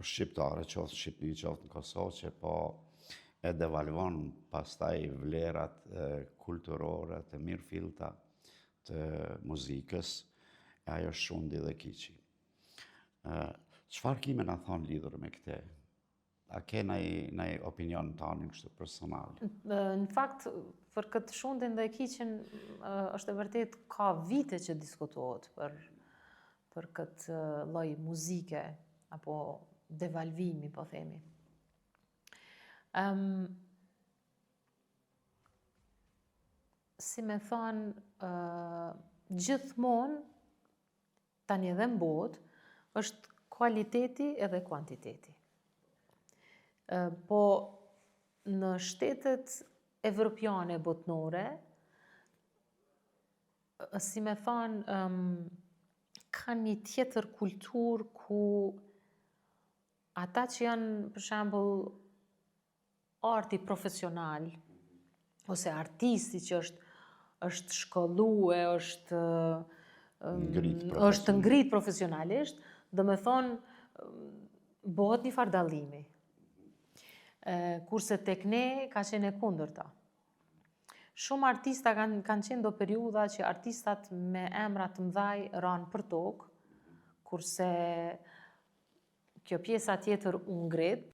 shqiptare, qoftë në Shqipëri, qoftë në Kosovë, që po e devalvon pastaj vlerat kulturore të mirëfillta të muzikës, e ajo shundi dhe kiqi. Çfarë kime na thonë lidhur me këte? A ke ndaj opinion të anin kështu personal? Në fakt, për këtë shundin dhe kiqin, është e vërtet ka vite që diskutohet për këtë lloj muzike, apo devalvimi, po themi. Si me thonë, gjithmonë, tani edhe në botë, është kualiteti edhe kuantiteti. Po në shtetet evropiane botnore, si me thonë, ka një tjetër kulturë ku ata që janë, për shembull, arti profesional, ose artisti që është shkollue, është ngrit profesionalisht, do me thonë, bëhet një farë dallimi. Kurse tek ne ka qenë e kundërta. Shumë artista kanë qenë do periudha që artistat me emra të mëdhaj ranë për tokë, kurse kjo pjesa tjetër u ngrit,